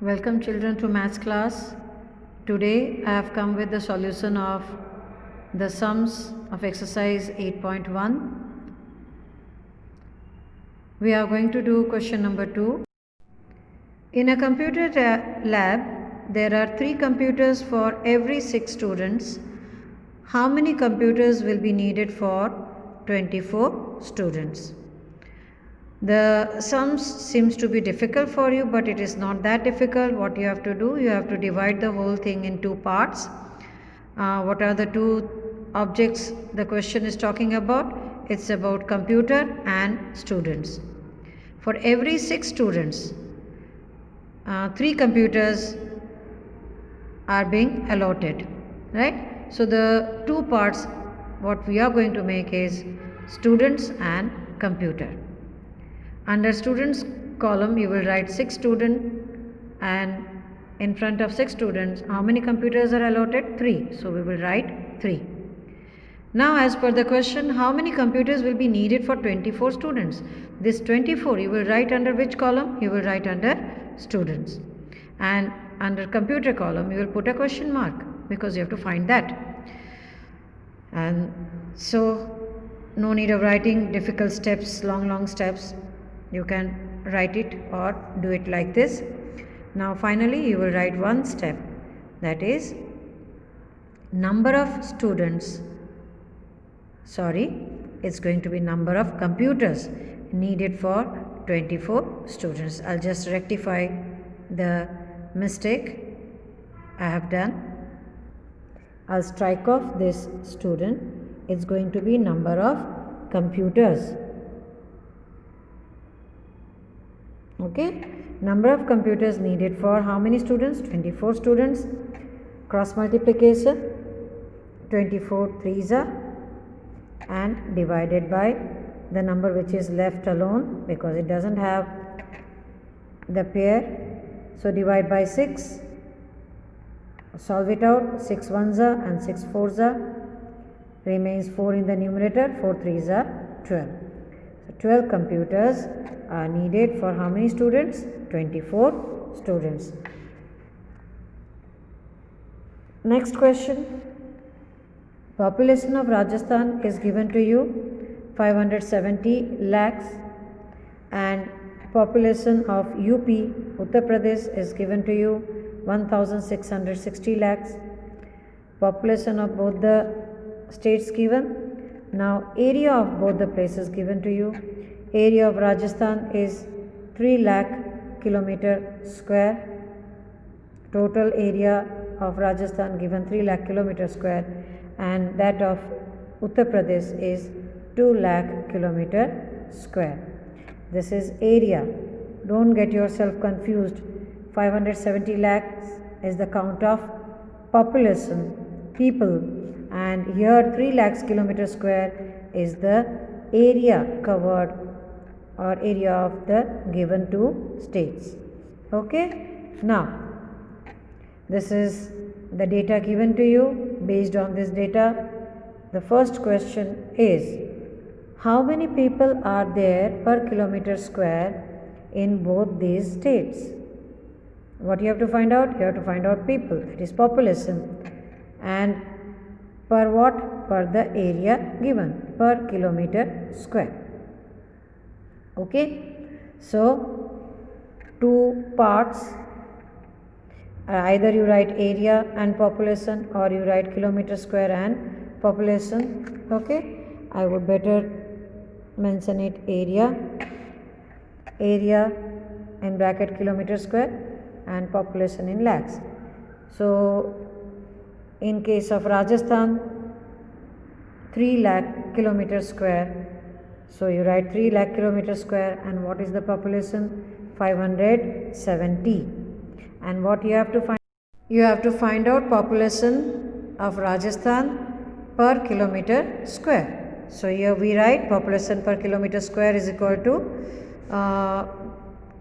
Welcome children to maths class. Today I have come with the solution of the sums of exercise 8.1. We are going to do question number 2. In a computer lab, there are 3 computers for every 6 students. How many computers will be needed for 24 students? The sums seems to be difficult for you, but it is not that difficult. What you have to do, you have to divide the whole thing in 2 parts. What are the 2 objects the question is talking about? It's about computer and students. For every 6 students, 3 computers are being allotted, right? So the 2 parts what we are going to make is students and computer. Under students column you will write 6 student, and in front of 6 students how many computers are allotted? 3. So we will write 3. Now as per the question, how many computers will be needed for 24 students? This 24 you will write under which column? You will write under students, and under computer column you will put a question mark because you have to find that. And so no need of writing difficult steps, long steps. You can write it or do it like this. Now finally you will write one step, that is number of students, it's going to be number of computers needed for 24 students. I'll just rectify the mistake I have done. I'll strike off this student. It's going to be number of computers. Okay, number of computers needed for how many students? 24 students. Cross multiplication, 24 3s are, and divided by the number which is left alone because it doesn't have the pair. So divide by 6, solve it out. 6 1s are and 6 4s are, remains 4 in the numerator, 4 3s are 12. So 12 computers are needed for how many students? 24 students. Next question. Population of Rajasthan is given to you 570 lakhs, and population of UP, Uttar Pradesh, is given to you 1660 lakhs. Population of both the states given. Now area of both the places given to you. Area of Rajasthan is 3 lakh kilometer square. Total area of Rajasthan given 3 lakh kilometer square, and that of Uttar Pradesh is 2 lakh kilometer square. This is area. Don't get yourself confused. 570 lakhs is the count of population, people, and here 3 lakhs kilometer square is the area covered or area of the given 2 states. Okay, now this is the data given to you. Based on this data, the first question is, how many people are there per kilometer square in both these states? What you have to find out? You have to find out people, it is population, and per what? Per the area given, per kilometer square. Okay, so 2 parts. Either you write area and population or you write kilometer square and population. Okay, I would better mention it area in bracket kilometer square and population in lakhs. So in case of Rajasthan, 3 lakh kilometer square, so you write 3 lakh kilometer square, and what is the population? 570. And what you have to find? You have to find out population of Rajasthan per kilometer square. So here we write population per kilometer square is equal to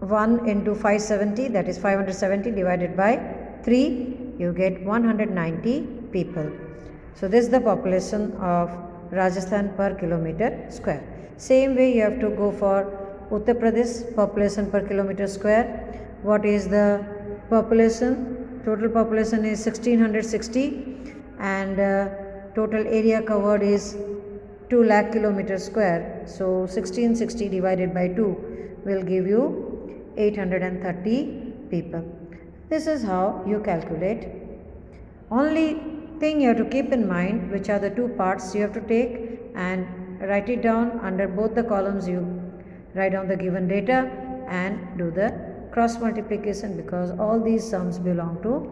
1 into 570, that is 570, divided by 3, you get 190 people. So this is the population of Rajasthan per kilometer square. Same way you have to go for Uttar Pradesh, population per kilometer square. What is the total population is 1660, and total area covered is 2 lakh kilometers square. So 1660 divided by 2 will give you 830 people. This is how you calculate. Only thing you have to keep in mind, which are the two parts you have to take and write it down under both the columns. You write down the given data and do the cross multiplication, because all these sums belong to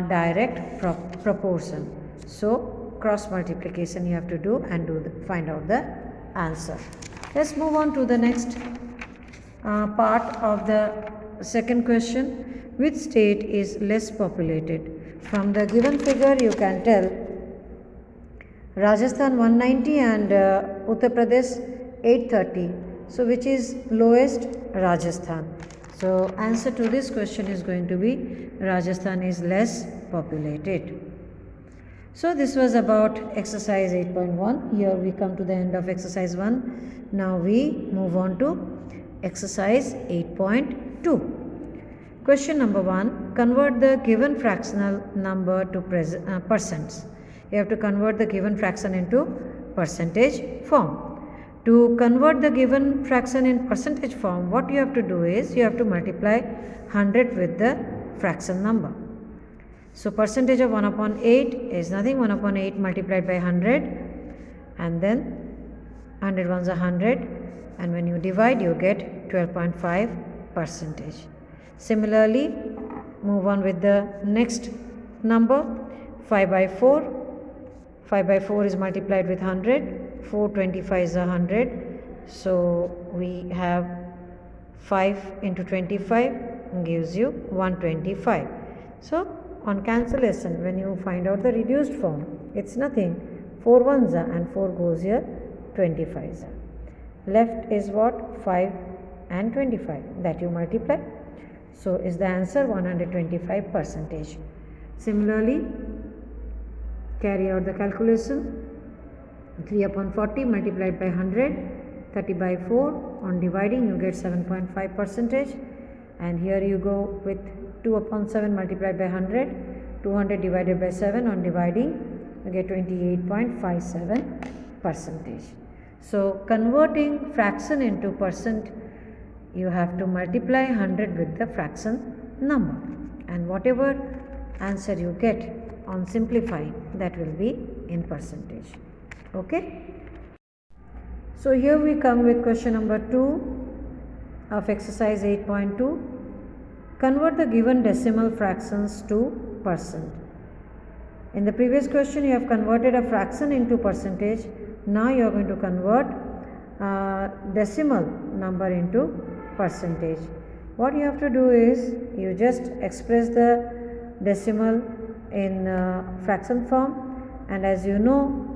direct proportion. So cross multiplication you have to do and find out the answer. Let's move on to the next part of the second question. Which state is less populated? From the given figure you can tell Rajasthan 190 and Uttar Pradesh 830. So which is lowest? Rajasthan. So answer to this question is going to be Rajasthan is less populated. So this was about exercise 8.1. Here we come to the end of exercise 1. Now we move on to exercise 8.2. Question number 1. Convert the given fractional number to percents. You have to convert the given fraction into percentage form. To convert the given fraction in percentage form, what you have to do is you have to multiply 100 with the fraction number. So percentage of 1 upon 8 is nothing, 1 upon 8 multiplied by 100, and then 100 ones are 100, and when you divide you get 12.5 percentage. Similarly, move on with the next number, 5 by 4. 5 by 4 is multiplied with 100. 425 is 100. So we have 5 into 25 gives you 125. So on cancellation, when you find out the reduced form, it's nothing. 4 ones are and 4 goes here, 25. Left is what? 5 and 25 that you multiply. So is the answer 125 percentage. Similarly, carry out the calculation. 3 upon 40 multiplied by 100, 30 by 4. On dividing you get 7.5 percentage, and here you go with 2 upon 7 multiplied by 100, 200 divided by 7. On dividing you get 28.57 percentage. So converting fraction into percent, you have to multiply 100 with the fraction number, and whatever answer you get on simplifying, that will be in percentage. Okay. So here we come with question number 2 of exercise 8.2. Convert the given decimal fractions to percent. In the previous question you have converted a fraction into percentage. Now you are going to convert decimal number into percentage. What you have to do is you just express the decimal in fraction form, and as you know,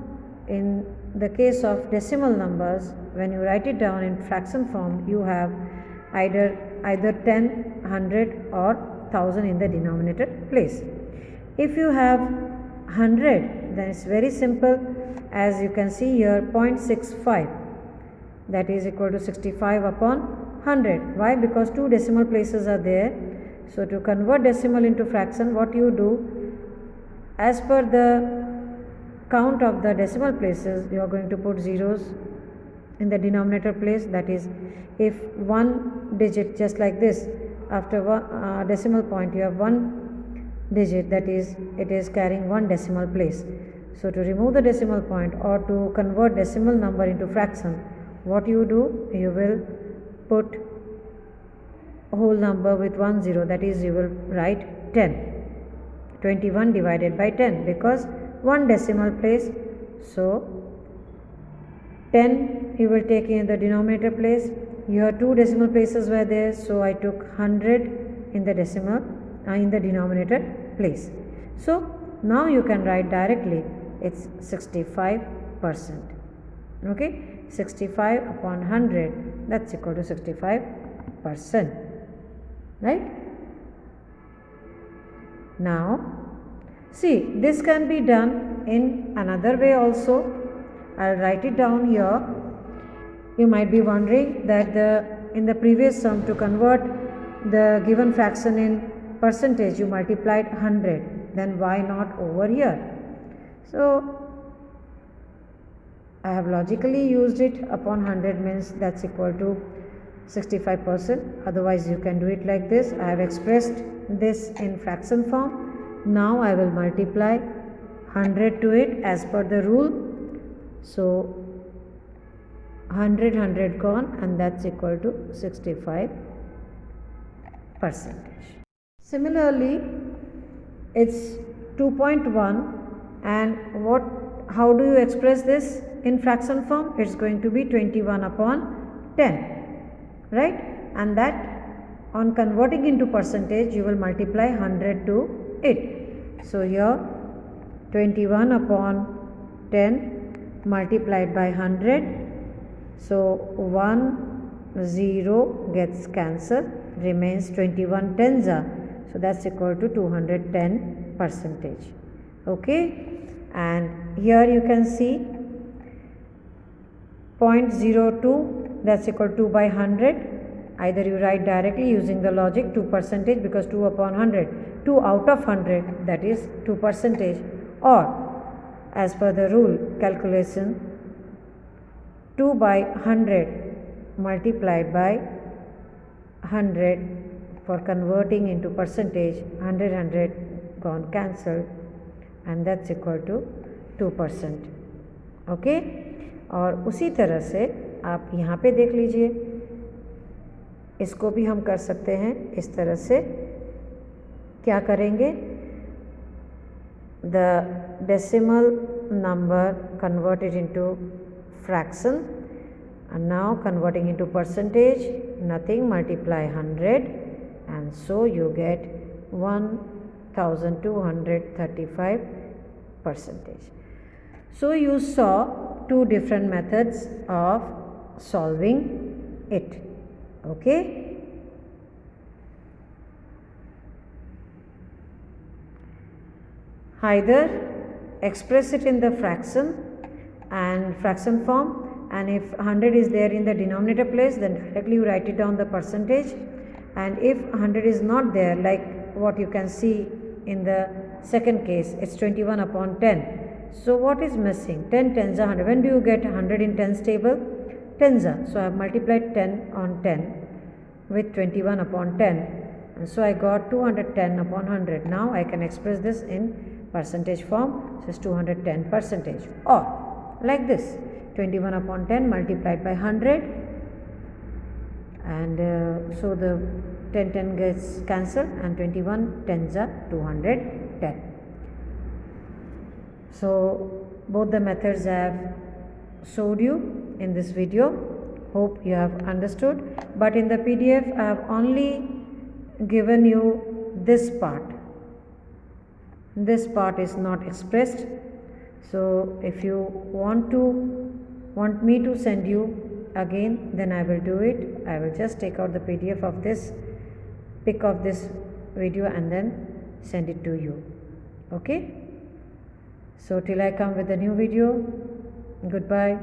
in the case of decimal numbers, when you write it down in fraction form, you have either 10, 100 or 1000 in the denominator place. If you have 100, then it's very simple. As you can see here, 0.65, that is equal to 65 upon 100. Why? Because 2 decimal places are there. So to convert decimal into fraction, what you do, as per the count of the decimal places, you are going to put zeros in the denominator place. That is, if one digit, just like this, after one decimal point you have one digit, that is, it is carrying one decimal place. So to remove the decimal point or to convert decimal number into fraction, what you do, you will put whole number with 1 0, that is, you will write 10. 21 divided by 10, because one decimal place. So 10 you will take in the denominator place. Your 2 decimal places were there, so I took 100 in the decimal in the denominator place. So now you can write directly, it's 65%. Okay, 65 upon 100, that's equal to 65%. Right? Now see, this can be done in another way also. I'll write it down here. You might be wondering that in the previous sum, to convert the given fraction in percentage you multiplied 100, then why not over here? So I have logically used it upon 100 means that's equal to 65%. Otherwise you can do it like this. I have expressed this in fraction form. Now I will multiply 100 to it as per the rule. So 100 gone, and that's equal to 65%. Similarly, it's 2.1, and how do you express this in fraction form? It's going to be 21 upon 10, right? And that, on converting into percentage, you will multiply 100 to it. So here 21 upon 10 multiplied by 100. So 1 0 gets cancelled, remains 21 tens are. So that's equal to 210%. Okay, and here you can see 0.02, that's equal to 2 by 100. Either you write directly using the logic 2%, because 2 upon 100, 2 out of 100, that is 2%, or as per the rule calculation, 2 by 100 multiplied by 100. For converting into percentage, 100 gone cancelled, and that's equal to 2%. Okay, और उसी तरह से आप यहाँ पे देख लीजिए, इसको भी हम कर सकते हैं इस तरह से. क्या करेंगे? The decimal number converted into fraction, and now converting into percentage, nothing, multiply 100, and so you get 1235%. So you saw two different methods of solving it. Okay. Either express it in the fraction form, and if 100 is there in the denominator place, then directly you write it down the percentage. And if 100 is not there, like what you can see in the second case, it's 21 upon 10. So what is missing? 10 tens are 100. When do you get 100 in tens table? Tens are. So I have multiplied 10 on 10 with 21 upon 10. And so I got 210 upon 100. Now I can express this in percentage form. So it's 210%. Or like this, 21 upon 10 multiplied by 100. And so the 10 gets cancelled, and 21 tens are 210. So both the methods I have showed you in this video. Hope you have understood. But in the PDF I have only given you this part. This part is not expressed. So if you want me to send you again, then I will do it. I will just take out the PDF of this, pick of this video, and then send it to you. Okay. So till I come with a new video, goodbye.